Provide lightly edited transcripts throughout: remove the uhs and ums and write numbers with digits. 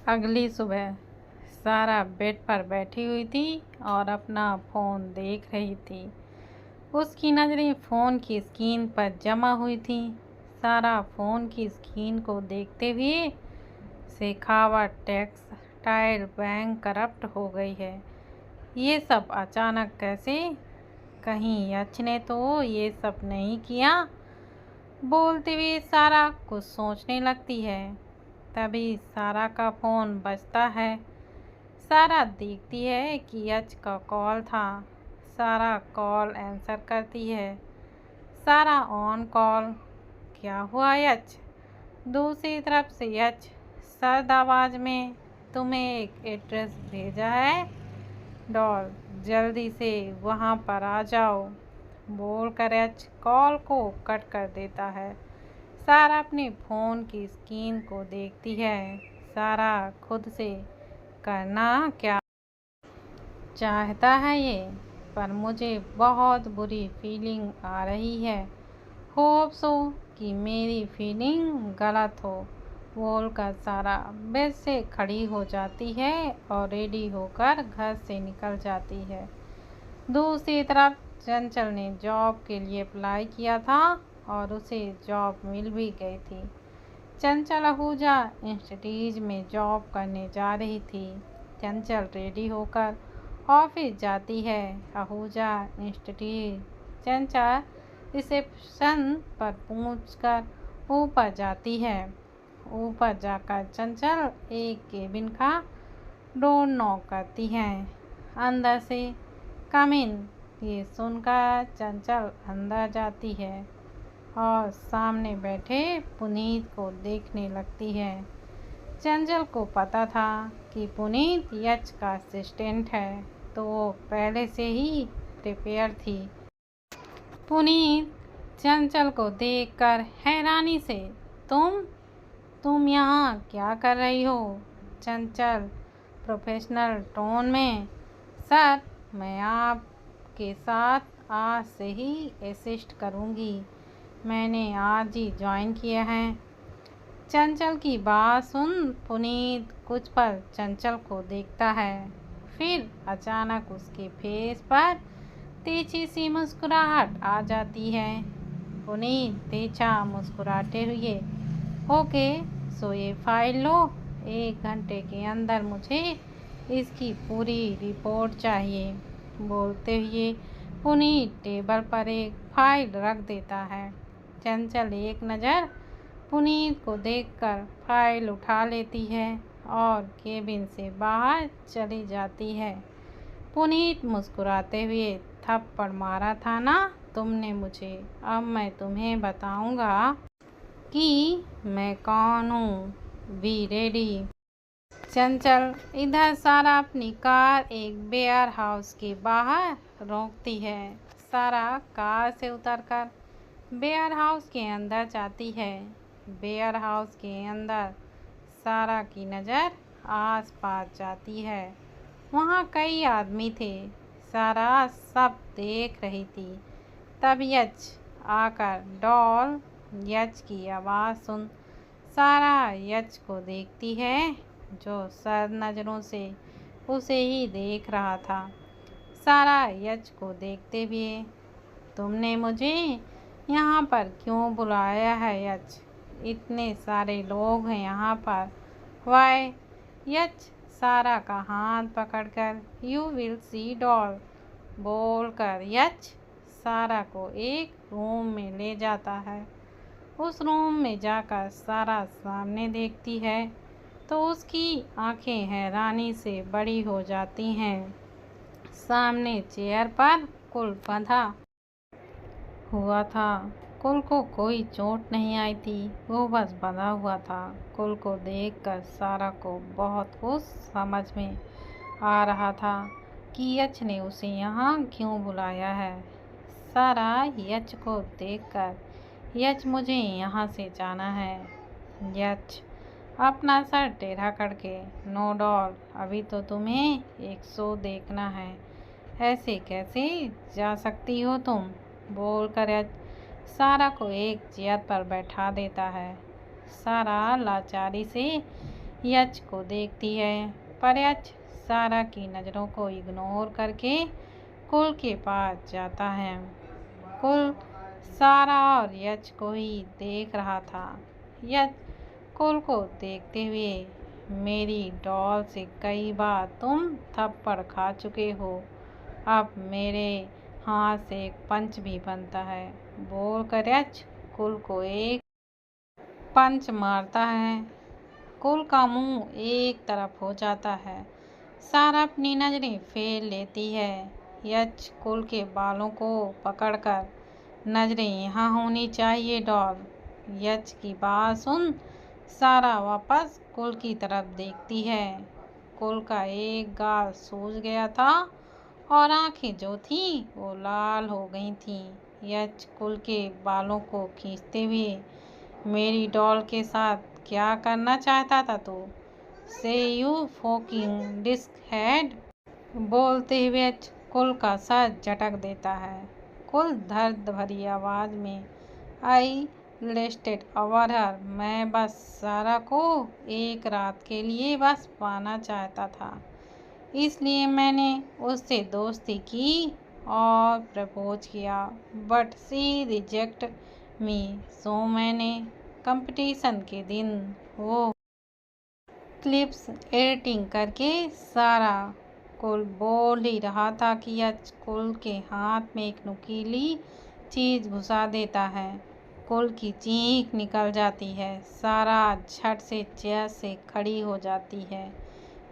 अगली सुबह सारा बेड पर बैठी हुई थी और अपना फ़ोन देख रही थी। उसकी नज़रें फ़ोन की स्क्रीन पर जमा हुई थीं। सारा फ़ोन की स्क्रीन को देखते हुए शेखावत टेक्सटाइल बैंक करप्ट हो गई है। ये सब अचानक कैसे? कहीं यच ने तो ये सब नहीं किया? बोलते हुए सारा कुछ सोचने लगती है। तभी सारा का फ़ोन बजता है। सारा देखती है कि यच का कॉल था। सारा कॉल आंसर करती है। सारा ऑन कॉल। क्या हुआ यच? दूसरी तरफ से यच सर्द आवाज़ में, तुम्हें एक एड्रेस भेजा है डॉल, जल्दी से वहाँ पर आ जाओ, बोलकर यच कॉल को कट कर देता है। सारा अपने फ़ोन की स्क्रीन को देखती है। सारा खुद से करना क्या चाहता है ये, पर मुझे बहुत बुरी फीलिंग आ रही है। होप सो कि मेरी फीलिंग गलत हो, बोलकर सारा बेड से खड़ी हो जाती है और रेडी होकर घर से निकल जाती है। दूसरी तरफ चंचल ने जॉब के लिए अप्लाई किया था और उसे जॉब मिल भी गई थी। चंचल आहूजा इंस्टीट्यूट में जॉब करने जा रही थी। चंचल रेडी होकर ऑफिस जाती है। आहूजा इंस्टीट्यूट चंचल रिसेप्शन पर पहुंचकर ऊपर जाती है। ऊपर जाकर चंचल एक केबिन का डोर नॉक करती है। अंदर से कम इन, ये सुनकर चंचल अंदर जाती है और सामने बैठे पुनीत को देखने लगती है। चंचल को पता था कि पुनीत यच का असिस्टेंट है, तो वो पहले से ही प्रिपेयर थी। पुनीत चंचल को देखकर हैरानी से, तुम यहाँ क्या कर रही हो? चंचल प्रोफेशनल टोन में, सर मैं आपके साथ आज से ही असिस्ट करूँगी, मैंने आज ही ज्वाइन किया है। चंचल की बात सुन पुनीत कुछ पल चंचल को देखता है, फिर अचानक उसके फेस पर तिरछी सी मुस्कुराहट आ जाती है। पुनीत तिरछा मुस्कुराते हुए, ओके सो ये फाइल लो, 1 घंटे के अंदर मुझे इसकी पूरी रिपोर्ट चाहिए, बोलते हुए पुनीत टेबल पर एक फाइल रख देता है। चंचल एक नज़र पुनीत को देखकर फाइल उठा लेती है और केबिन से बाहर चली जाती है। पुनीत मुस्कुराते हुए, थप्पड़ मारा था ना तुमने मुझे, अब मैं तुम्हें बताऊंगा कि मैं कौन हूँ, बी रेडी। चंचल इधर सारा अपनी कार एक वेयर हाउस के बाहर रोकती है। सारा कार से उतरकर वेयर हाउस के अंदर जाती है। वेयर हाउस के अंदर सारा की नज़र आस पास जाती है। वहाँ कई आदमी थे। सारा सब देख रही थी। तब यच आकर डॉल, यच की आवाज़ सुन सारा यच को देखती है, जो सर्द नज़रों से उसे ही देख रहा था। सारा यच को देखते हुए, तुमने मुझे यहाँ पर क्यों बुलाया है यच? इतने सारे लोग हैं यहाँ पर। वाई? यच सारा का हाथ पकड़कर, यू विल सी डॉल, बोलकर यच सारा को एक रूम में ले जाता है। उस रूम में जाकर सारा सामने देखती है तो उसकी आंखें हैरानी से बड़ी हो जाती हैं। सामने चेयर पर कुल बंधा हुआ था। कुल को कोई चोट नहीं आई थी, वो बस बंधा हुआ था। कुल को देखकर सारा को बहुत कुछ समझ में आ रहा था कि यच ने उसे यहाँ क्यों बुलाया है। सारा यच को देखकर, यच मुझे यहाँ से जाना है। यच अपना सर टेढ़ा करके, नो डॉल, अभी तो तुम्हें एक शो देखना है, ऐसे कैसे जा सकती हो तुम, बोलकर यच सारा को एक चेयर पर बैठा देता है। सारा लाचारी से यच को देखती है, पर यच सारा की नज़रों को इग्नोर करके कुल के पास जाता है। कुल सारा और यच को ही देख रहा था। यच कुल को देखते हुए, मेरी डॉल से कई बार तुम थप्पड़ खा चुके हो, अब मेरे हाथ से एक पंच भी बनता है, बोलकर यच कुल को एक पंच मारता है। कुल का मुंह एक तरफ हो जाता है। सारा अपनी नज़रें फेर लेती है। यच कुल के बालों को पकड़कर, नज़रें यहाँ होनी चाहिए डॉल। यच की बात सुन सारा वापस कुल की तरफ देखती है। कुल का एक गाल सूज गया था और आंखें जो थीं वो लाल हो गई थीं। यच कुल के बालों को खींचते हुए, मेरी डॉल के साथ क्या करना चाहता था तू? से यू फोकिंग डिस्क हेड, बोलते हुए कुल का सर झटक देता है। कुल दर्द भरी आवाज़ में, आई लिस्टेड ओवर हर, मैं बस सारा को एक रात के लिए बस पाना चाहता था, इसलिए मैंने उससे दोस्ती की और प्रपोज किया, बट सी रिजेक्ट मी, सो मैंने कंपटीशन के दिन वो क्लिप्स एडिटिंग करके सारा कुल बोल ही रहा था कि यच कुल के हाथ में एक नुकीली चीज़ घुसा देता है। कुल की चीख निकल जाती है। सारा झट से चेयर से खड़ी हो जाती है।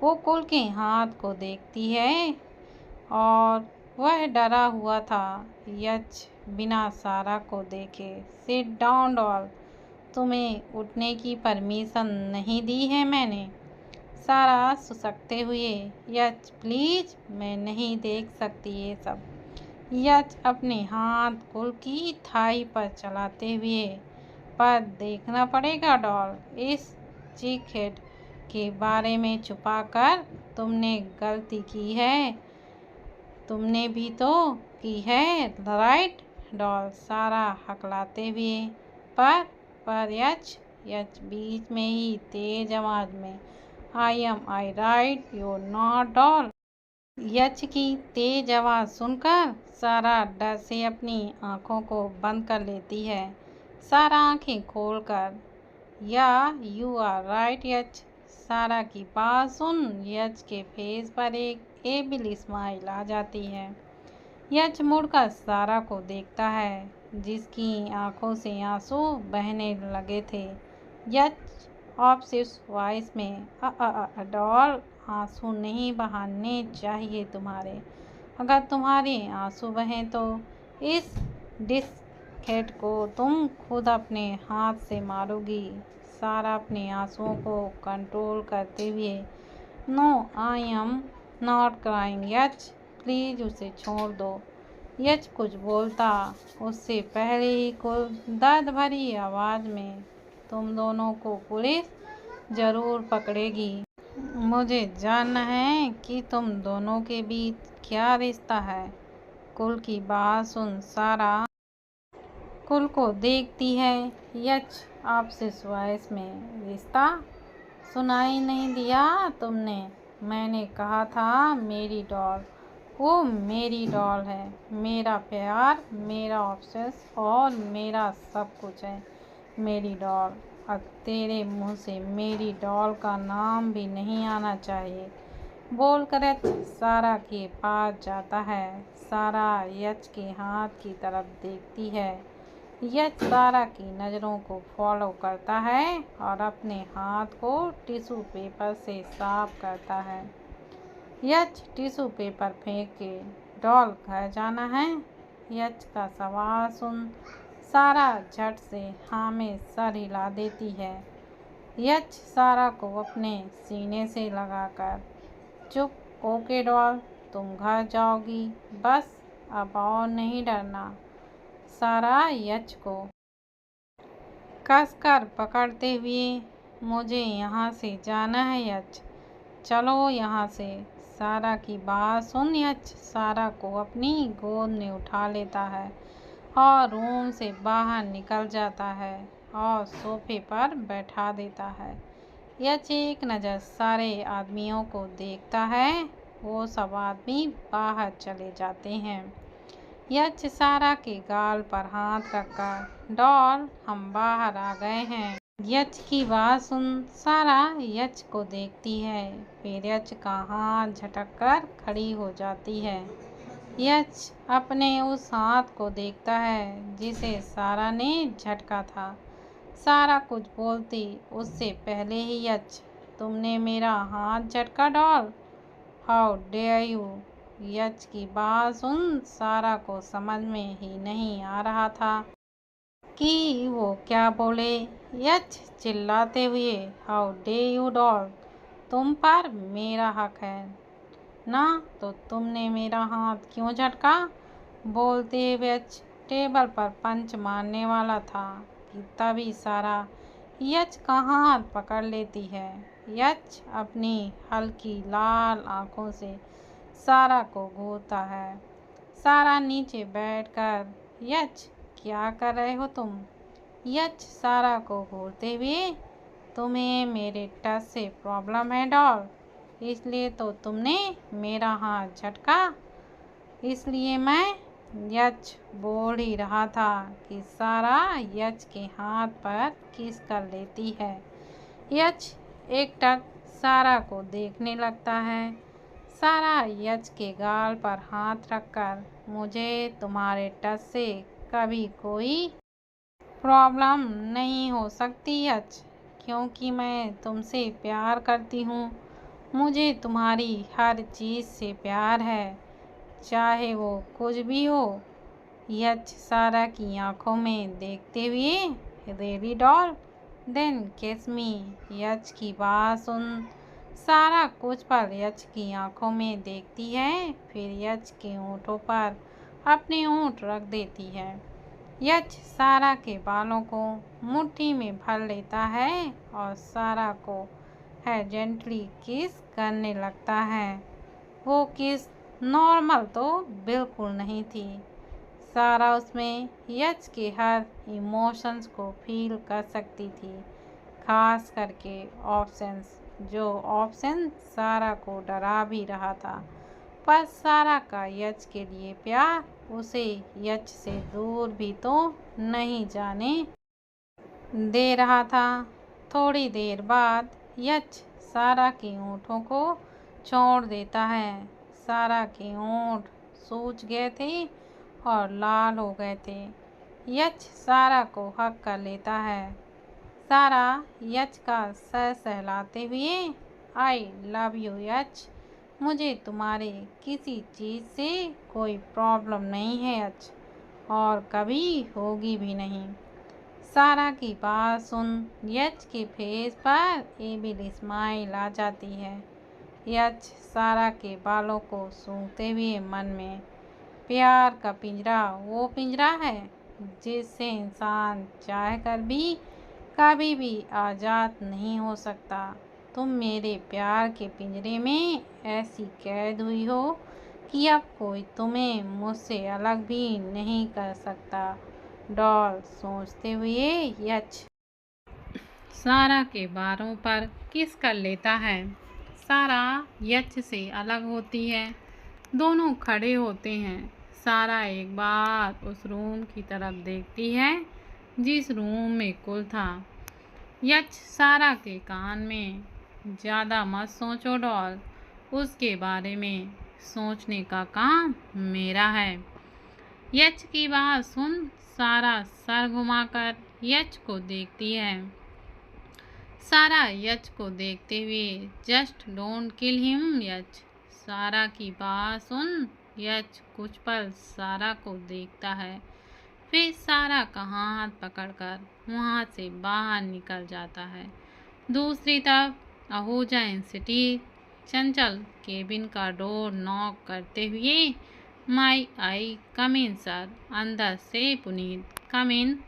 वो कुल के हाथ को देखती है और वह डरा हुआ था। यच बिना सारा को देखे, सिट डाउन डॉल, तुम्हें उठने की परमिशन नहीं दी है मैंने। सारा सुसकते हुए, यच प्लीज, मैं नहीं देख सकती ये सब। यच अपने हाथ कुल की थाई पर चलाते हुए, पर देखना पड़ेगा डॉल, इस चिक हेड के बारे में छुपाकर तुमने गलती की है, तुमने भी तो की है, राइट डॉल? सारा हकलाते हुए, पर यच बीच में ही तेज आवाज में, आई राइट यू नॉट डॉल। यच की तेज आवाज़ सुनकर सारा डर से अपनी आंखों को बंद कर लेती है। सारा आंखें खोलकर, या यू आर राइट यच। सारा की बात सुन यच के फेस पर एक एबिल स्माइल आ जाती है। यच मुड़कर सारा को देखता है, जिसकी आंखों से आंसू बहने लगे थे। यच ऑब्सेस वॉइस में, डॉल, आंसू नहीं बहाने चाहिए तुम्हारे। अगर तुम्हारे आंसू बहें तो इस डिस्कहेड को तुम खुद अपने हाथ से मारोगी। सारा अपने आंसुओं को कंट्रोल करते हुए, no I am not crying यच, प्लीज उसे छोड़ दो। यच कुछ बोलता उससे पहले ही कुल दर्द भरी आवाज़ में, तुम दोनों को पुलिस ज़रूर पकड़ेगी। मुझे जानना है कि तुम दोनों के बीच क्या रिश्ता है। कुल की बात सुन सारा कुल को देखती है। यच आपसे वॉइस में, रिश्ता? सुनाई नहीं दिया तुमने? मैंने कहा था मेरी डॉल, वो मेरी डॉल है, मेरा प्यार, मेरा ऑब्सेस और मेरा सब कुछ है मेरी डॉल। अब तेरे मुंह से मेरी डॉल का नाम भी नहीं आना चाहिए, बोलकर यच सारा के पास जाता है। सारा यच के हाथ की तरफ देखती है। यच सारा की नज़रों को फॉलो करता है और अपने हाथ को टिश्यू पेपर से साफ करता है। यच टिश्यू पेपर फेंक के, डॉल घर जाना है? यच का सवाल सुन सारा झट से हाँ में सर हिला देती है। यच सारा को अपने सीने से लगाकर, चुप, ओके डॉल, तुम घर जाओगी, बस अब और नहीं डरना। सारा यच को कसकर पकड़ते हुए, मुझे यहाँ से जाना है यच, चलो यहाँ से। सारा की बात सुन यच सारा को अपनी गोद में उठा लेता है और रूम से बाहर निकल जाता है और सोफे पर बैठा देता है। यच एक नज़र सारे आदमियों को देखता है। वो सब आदमी बाहर चले जाते हैं। यच सारा के गाल पर हाथ रखकर, डॉल हम बाहर आ गए हैं। यच की बात सुन सारा यच को देखती है। फिर यच का हाथ झटक कर खड़ी हो जाती है। यच अपने उस हाथ को देखता है जिसे सारा ने झटका था। सारा कुछ बोलती उससे पहले ही यच, तुमने मेरा हाथ झटका डॉल, हाउ डेयर यू। यच की बात सुन सारा को समझ में ही नहीं आ रहा था कि वो क्या बोले। यच चिल्लाते हुए, हाउ डे यू डॉल, तुम पर मेरा हक है ना, तो तुमने मेरा हाथ क्यों झटका। बोलते हुए यच टेबल पर पंच मारने वाला था कि तभी सारा यच का हाथ पकड़ लेती है। यच अपनी हल्की लाल आंखों से सारा को घूरता है। सारा नीचे बैठकर, यच क्या कर रहे हो तुम। यच सारा को घूरते हुए, तुम्हें मेरे टच से प्रॉब्लम है डॉल, इसलिए तो तुमने मेरा हाथ झटका। इसलिए मैं, यच बोल ही रहा था कि सारा यच के हाथ पर किस कर लेती है। यच एकटक सारा को देखने लगता है। सारा यच के गाल पर हाथ रखकर, मुझे तुम्हारे टच से कभी कोई प्रॉब्लम नहीं हो सकती यच, क्योंकि मैं तुमसे प्यार करती हूँ। मुझे तुम्हारी हर चीज़ से प्यार है, चाहे वो कुछ भी हो। यच सारा की आंखों में देखते हुए, रियली डॉल, देन किस मी। यच की बात सुन सारा कुछ पल यच की आंखों में देखती है, फिर यच के होंठों पर अपने होंठ रख देती है। यच सारा के बालों को मुट्ठी में भर लेता है और सारा को जेंटली किस करने लगता है। वो किस नॉर्मल तो बिल्कुल नहीं थी। सारा उसमें यच के हर इमोशंस को फील कर सकती थी, खास करके ऑप्शंस, जो ऑप्शन सारा को डरा भी रहा था। पर सारा का यच के लिए प्यार उसे यच से दूर भी तो नहीं जाने दे रहा था। थोड़ी देर बाद यच सारा के होंठों को छोड़ देता है। सारा के होंठ सूज गए थे और लाल हो गए थे। यच सारा को हक कर लेता है। सारा यच का सर सहलाते हुए, आई लव यू यच, मुझे तुम्हारे किसी चीज़ से कोई प्रॉब्लम नहीं है यच, और कभी होगी भी नहीं। सारा की बात सुन यच के फेस पर एविल स्माइल आ जाती है। यच सारा के बालों को सूंघते हुए मन में, प्यार का पिंजरा वो पिंजरा है जिससे इंसान चाह कर भी कभी भी आज़ाद नहीं हो सकता। तुम मेरे प्यार के पिंजरे में ऐसी कैद हुई हो कि अब कोई तुम्हें मुझसे अलग भी नहीं कर सकता। डॉल सोचते हुए यच सारा के बालों पर किस कर लेता है। सारा यच से अलग होती है। दोनों खड़े होते हैं। सारा एक बार उस रूम की तरफ देखती है जिस रूम में कुल था। यच सारा के कान में, ज़्यादा मत सोचो डॉल, उसके बारे में सोचने का काम मेरा है। यच की बात सुन सारा सर घुमाकर यच को देखती है। सारा यच को देखते हुए, जस्ट डोंट किल हिम यच। सारा की बात सुन यच कुछ पल सारा को देखता है, फिर सारा का हाथ पकड़कर वहाँ से बाहर निकल जाता है। दूसरी तरफ आहूजा इंस्टीट्यूट चंचल केबिन का डोर नॉक करते हुए, माई आई कम इन सर, अंदर से पुनीत कम इन।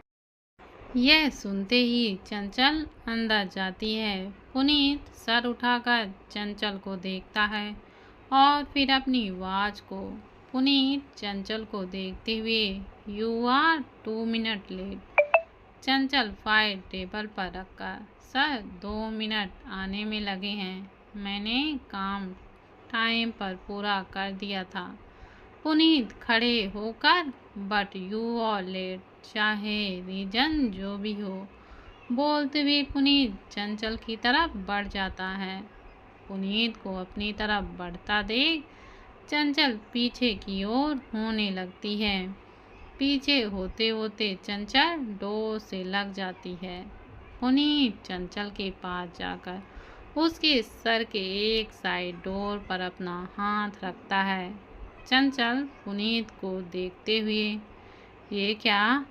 यह सुनते ही चंचल अंदर जाती है। पुनीत सर उठाकर चंचल को देखता है और फिर अपनी वॉच को। पुनीत चंचल को देखते हुए, you are 2 minute late. Chanchal file table पर रखकर सर 2 मिनट आने में लगे हैं, मैंने काम टाइम पर पूरा कर दिया था। पुनीत खड़े होकर, बट यू आर लेट, चाहे रीजन जो भी हो, बोलते हुए पुनीत चंचल की तरफ बढ़ जाता है। पुनीत को अपनी तरफ बढ़ता देख चंचल पीछे की ओर होने लगती है। पीछे होते होते चंचल डोर से लग जाती है। पुनीत चंचल के पास जाकर उसके सर के एक साइड डोर पर अपना हाथ रखता है। चंचल पुनीत को देखते हुए, ये क्या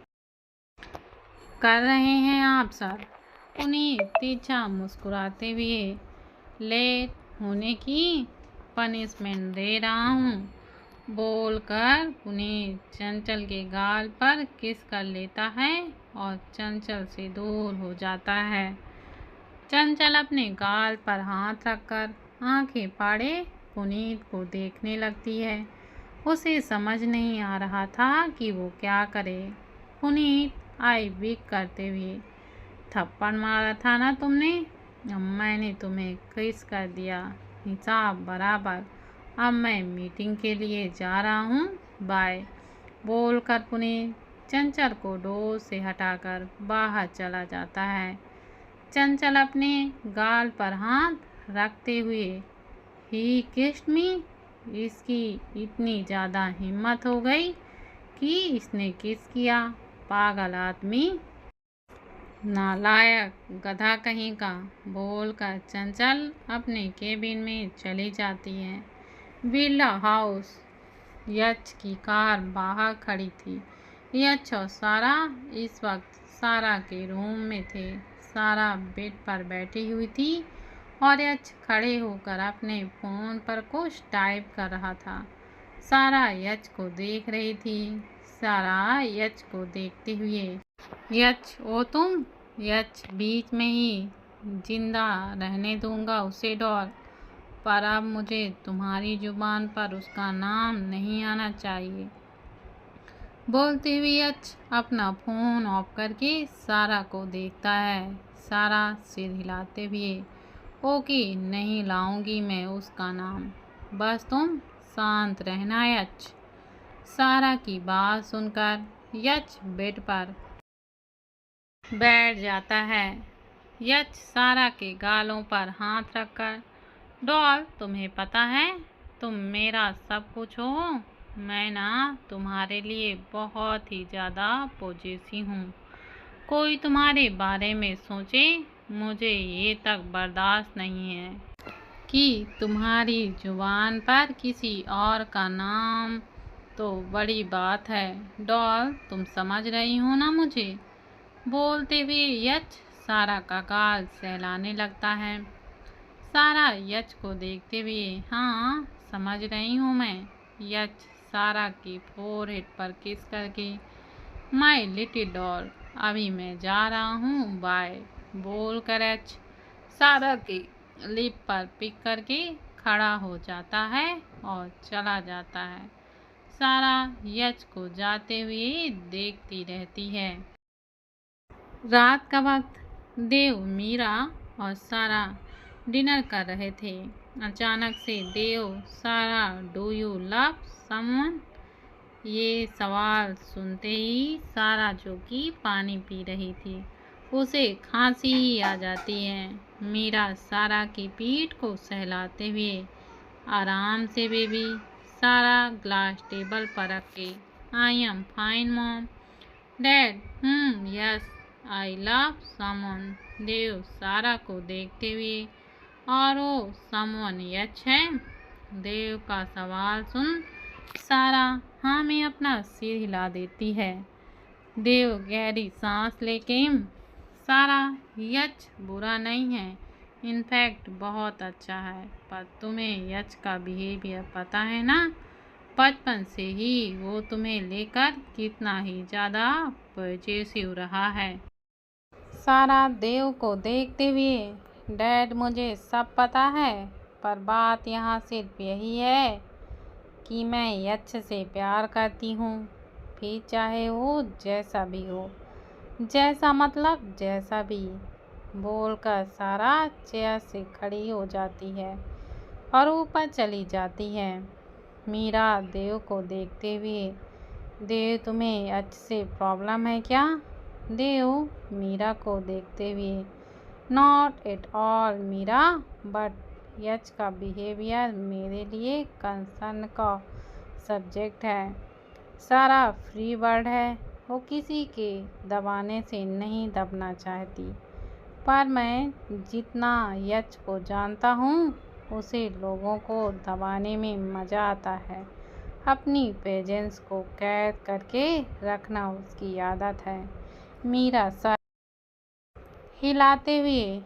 कर रहे हैं आप सर? पुनीत तीछा मुस्कुराते हुए, लेट होने की पनिशमेंट दे रहा हूँ, बोलकर पुनीत चंचल के गाल पर किस कर लेता है और चंचल से दूर हो जाता है। चंचल अपने गाल पर हाथ रखकर आंखें फाड़े पुनीत को देखने लगती है। उसे समझ नहीं आ रहा था कि वो क्या करे। पुनीत आई विक करते हुए, थप्पड़ मारा था ना तुमने? अब मैंने तुम्हें किस कर दिया, हिसाब बराबर। अब मैं मीटिंग के लिए जा रहा हूँ, बाय, बोलकर पुनीत चंचल को डोर से हटाकर बाहर चला जाता है। चंचल अपने गाल पर हाथ रखते हुए, ही किस्ड मी, इसकी इतनी ज़्यादा हिम्मत हो गई कि इसने किस किया, पागल आदमी, नालायक गधा कहीं का, बोलकर चंचल अपने केबिन में चली जाती है। बिरला हाउस। यश की कार बाहर खड़ी थी। यश और सारा इस वक्त सारा के रूम में थे। सारा बेड पर बैठी हुई थी और यश खड़े होकर अपने फ़ोन पर कुछ टाइप कर रहा था। सारा यश को देख रही थी। सारा यश को देखते हुए, यश ओ तुम? यश बीच में ही, जिंदा रहने दूंगा उसे डॉल, पर अब मुझे तुम्हारी जुबान पर उसका नाम नहीं आना चाहिए, बोलते हुए यश अपना फ़ोन ऑफ करके सारा को देखता है। सारा सिर हिलाते हुए, ओके, नहीं लाऊंगी मैं उसका नाम, बस तुम शांत रहना यश। सारा की बात सुनकर यश बेड पर बैठ जाता है। यश सारा के गालों पर हाथ रखकर, डॉल, तुम्हें पता है तुम मेरा सब कुछ हो। मैं ना तुम्हारे लिए बहुत ही ज़्यादा पॉजिटिव हूँ। कोई तुम्हारे बारे में सोचे, मुझे ये तक बर्दाश्त नहीं है कि तुम्हारी जुबान पर किसी और का नाम तो बड़ी बात है। डॉल, तुम समझ रही हो ना मुझे, बोलते हुए यश सारा का गाल सहलाने लगता है। सारा यश को देखते हुए, हाँ समझ रही हूँ मैं। यश सारा की फोरहेड पर किस करके, माय लिटिल डॉल, अभी मैं जा रहा हूँ, बाय, बोलकर यश सारा की लिप पर पिक करके खड़ा हो जाता है और चला जाता है। सारा यश को जाते हुए देखती रहती है। रात का वक्त देव, मीरा और सारा डिनर कर रहे थे। अचानक से देव, सारा, डू यू लव समवन, ये सवाल सुनते ही सारा, जो कि पानी पी रही थी, उसे खांसी ही आ जाती है। मीरा सारा की पीठ को सहलाते हुए, आराम से बेबी। सारा ग्लास टेबल पर रख के, I am fine mom. Dad, yes, I love someone. Dev Sara को देखते हुए, और वो समवन यश है? देव का सवाल सुन सारा हाँ में अपना सिर हिला देती है। देव गहरी सांस लेके, सारा, यश बुरा नहीं है, इनफैक्ट बहुत अच्छा है, पर तुम्हें यश का बिहेवियर पता है ना? बचपन से ही वो तुम्हें लेकर कितना ही ज़्यादा पॉजिटिव रहा है। सारा देव को देखते हुए, डैड मुझे सब पता है, पर बात यहाँ सिर्फ यही है कि मैं यश से प्यार करती हूँ, फिर चाहे वो जैसा भी हो। जैसा मतलब जैसा भी, बोलकर सारा चेयर से खड़ी हो जाती है और ऊपर चली जाती है। मीरा देव को देखते हुए, देव तुम्हें अच्छे से प्रॉब्लम है क्या? देव मीरा को देखते हुए, not at all Meera, but यच का बिहेवियर मेरे लिए कंसर्न का सब्जेक्ट है। सारा फ्री बर्ड है, वो किसी के दबाने से नहीं दबना चाहती, पर मैं जितना यच को जानता हूँ उसे लोगों को दबाने में मज़ा आता है। अपनी पेजेंस को कैद करके रखना उसकी आदत है। मीरा सर हिलाते हुए,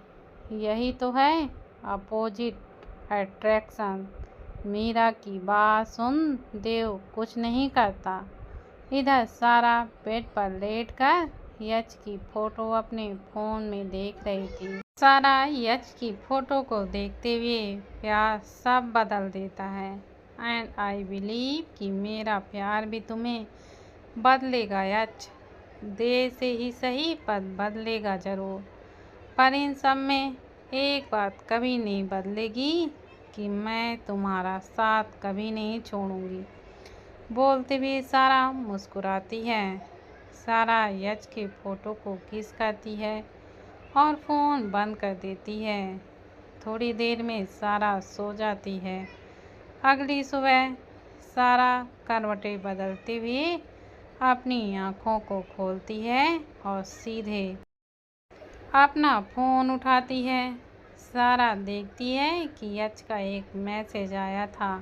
यही तो है अपोजिट अट्रैक्शन। मीरा की बात सुन देव कुछ नहीं करता। इधर सारा बेड पर लेटकर यच की फ़ोटो अपने फ़ोन में देख रही थी। सारा यच की फ़ोटो को देखते हुए प्यार सब बदल देता है। एंड आई बिलीव कि मेरा प्यार भी तुम्हें बदलेगा यच। देर से ही सही पर बदलेगा ज़रूर। पर इन सब में एक बात कभी नहीं बदलेगी कि मैं तुम्हारा साथ कभी नहीं छोड़ूंगी। बोलते हुए सारा मुस्कुराती है। सारा यच के फ़ोटो को किस करती है और फ़ोन बंद कर देती है। थोड़ी देर में सारा सो जाती है। अगली सुबह सारा करवटें बदलते हुए अपनी आँखों को खोलती है और सीधे अपना फ़ोन उठाती है। सारा देखती है कि यच का एक मैसेज आया था,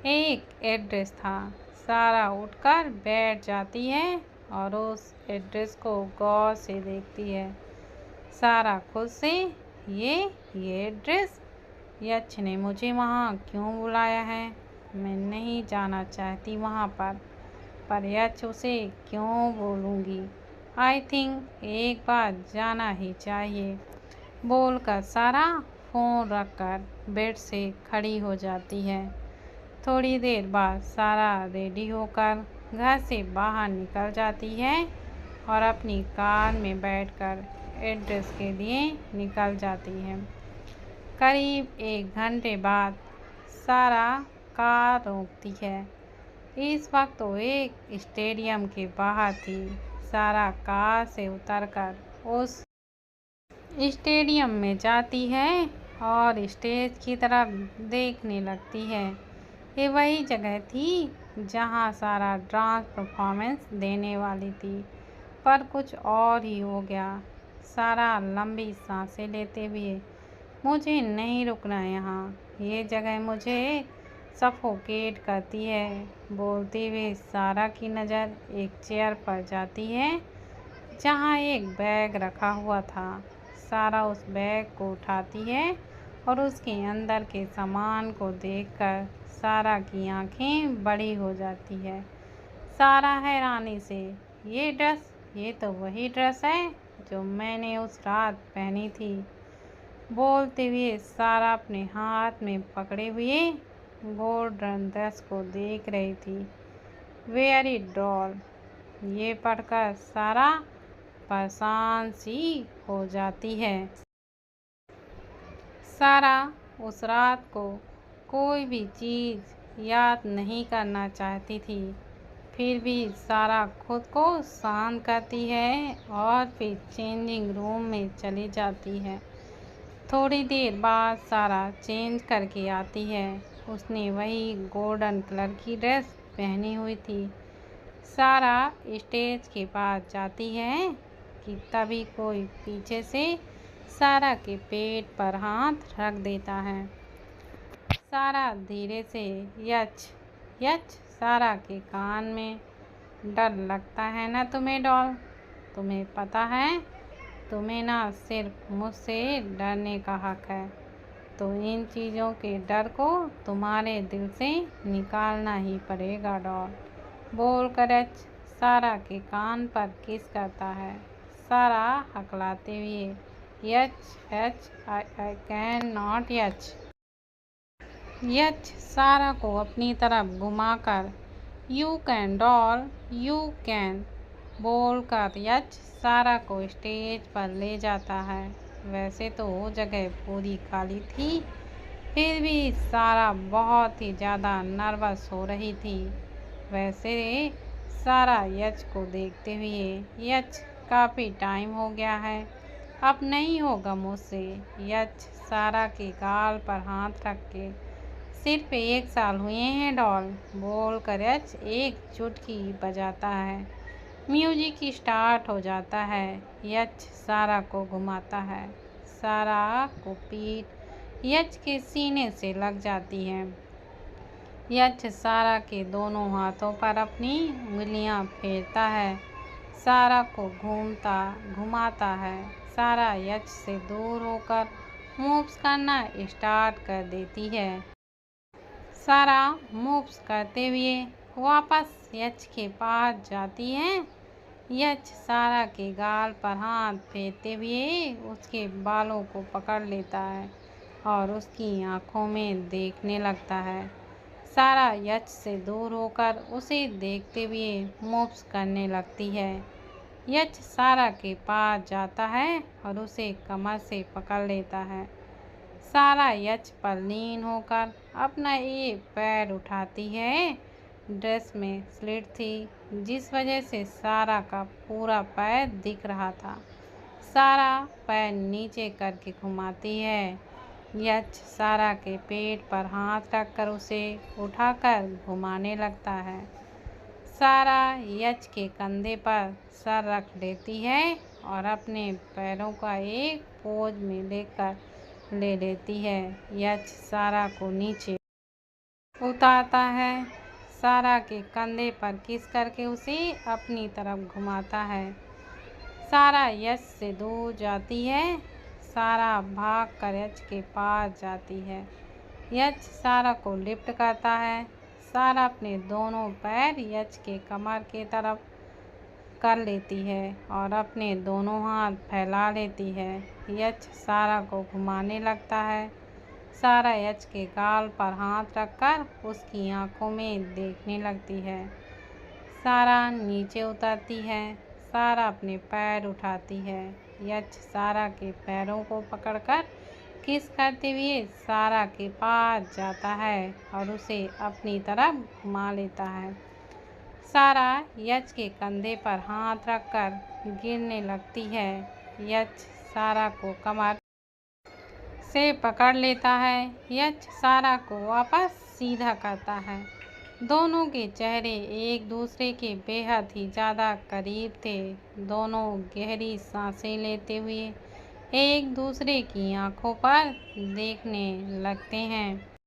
एक एड्रेस था। सारा उठकर बैठ जाती है और उस एड्रेस को गौर से देखती है। सारा खुद से, ये एड्रेस, यच ने मुझे वहाँ क्यों बुलाया है? मैं नहीं जाना चाहती वहाँ पर यच उसे क्यों बोलूँगी? आई थिंक एक बार जाना ही चाहिए। बोलकर सारा फ़ोन रखकर बेड से खड़ी हो जाती है। थोड़ी देर बाद सारा रेडी होकर घर से बाहर निकल जाती है और अपनी कार में बैठकर एड्रेस के लिए निकल जाती है। करीब 1 घंटे बाद सारा कार रोकती है। इस वक्त तो एक स्टेडियम के बाहर थी। सारा कार से उतरकर उस स्टेडियम में जाती है और स्टेज की तरफ देखने लगती है। ये वही जगह थी जहां सारा डांस परफॉर्मेंस देने वाली थी, पर कुछ और ही हो गया। सारा लंबी सांसें लेते हुए, मुझे नहीं रुकना यहाँ, ये जगह मुझे सफोकेट करती है। बोलते हुए सारा की नज़र एक चेयर पर जाती है जहाँ एक बैग रखा हुआ था। सारा उस बैग को उठाती है और उसके अंदर के सामान को देखकर सारा की आंखें बड़ी हो जाती है। सारा हैरानी से, ये ड्रेस, ये तो वही ड्रेस है जो मैंने उस रात पहनी थी। बोलते हुए सारा अपने हाथ में पकड़े हुए गोल्डन ड्रेस को देख रही थी। वेरी डॉल, ये पढ़कर सारा परेशान सी हो जाती है। सारा उस रात को कोई भी चीज़ याद नहीं करना चाहती थी, फिर भी सारा खुद को शांत करती है और फिर चेंजिंग रूम में चली जाती है। थोड़ी देर बाद सारा चेंज करके आती है। उसने वही गोल्डन कलर की ड्रेस पहनी हुई थी। सारा स्टेज के पास जाती है कि तभी कोई पीछे से सारा के पेट पर हाथ रख देता है। सारा धीरे से यच यच सारा के कान में, डर लगता है ना तुम्हें डॉल? तुम्हें पता है तुम्हें ना सिर्फ मुझसे डरने का हक है, तो इन चीज़ों के डर को तुम्हारे दिल से निकालना ही पड़ेगा डॉल। बोलकर यच सारा के कान पर किस करता है। सारा हकलाते हुए, यच यच आई कैन नॉट यच। यच सारा को अपनी तरफ घुमाकर, you can doll, you can. बोलकर यच सारा को स्टेज पर ले जाता है। वैसे तो वो जगह पूरी खाली थी, फिर भी सारा बहुत ही ज़्यादा नर्वस हो रही थी। वैसे सारा यच को देखते हुए, यच काफ़ी टाइम हो गया है, अब नहीं होगा मुझसे। यच सारा के गाल पर हाथ रख के, सिर्फ 1 साल हुए हैं डॉल, बोल कर यच एक चुटकी बजाता है। म्यूजिक स्टार्ट हो जाता है। यच सारा को घुमाता है। सारा को पीठ यच के सीने से लग जाती है। यच सारा के दोनों हाथों पर अपनी उंगलियां फेरता है, सारा को घुमाता है। सारा यच से दूर होकर मूव्स करना स्टार्ट कर देती है। सारा मूव्स करते हुए वापस यच के पास जाती है। यच सारा के गाल पर हाथ फेरते हुए उसके बालों को पकड़ लेता है और उसकी आंखों में देखने लगता है। सारा यच से दूर होकर उसे देखते हुए मूव्स करने लगती है। यच सारा के पास जाता है और उसे कमर से पकड़ लेता है। सारा यच पर लीन होकर अपना एक पैर उठाती है। ड्रेस में स्लिट थी, जिस वजह से सारा का पूरा पैर दिख रहा था। सारा पैर नीचे करके घुमाती है। यच सारा के पेट पर हाथ रखकर उसे उठाकर घुमाने लगता है। सारा यच के कंधे पर सर रख लेती है और अपने पैरों का एक पोज में ले लेती है। यच सारा को नीचे उतारता है, सारा के कंधे पर किस करके उसे अपनी तरफ घुमाता है। सारा यच से दूर जाती है। सारा भाग कर यच के पास जाती है। यच सारा को लिफ्ट करता है। सारा अपने दोनों पैर यच के कमर के तरफ कर लेती है और अपने दोनों हाथ फैला लेती है। यच सारा को घुमाने लगता है। सारा यच के गाल पर हाथ रखकर उसकी आंखों में देखने लगती है। सारा नीचे उतरती है। सारा अपने पैर उठाती है। यच सारा के पैरों को पकड़कर किस करते हुए सारा के पास जाता है और उसे अपनी तरफ घुमा लेता है। सारा यच के कंधे पर हाथ रखकर गिरने लगती है। यच सारा को कमर से पकड़ लेता है। यच सारा को वापस सीधा करता है। दोनों के चेहरे एक दूसरे के बेहद ही ज़्यादा करीब थे। दोनों गहरी सांसें लेते हुए एक दूसरे की आंखों पर देखने लगते हैं।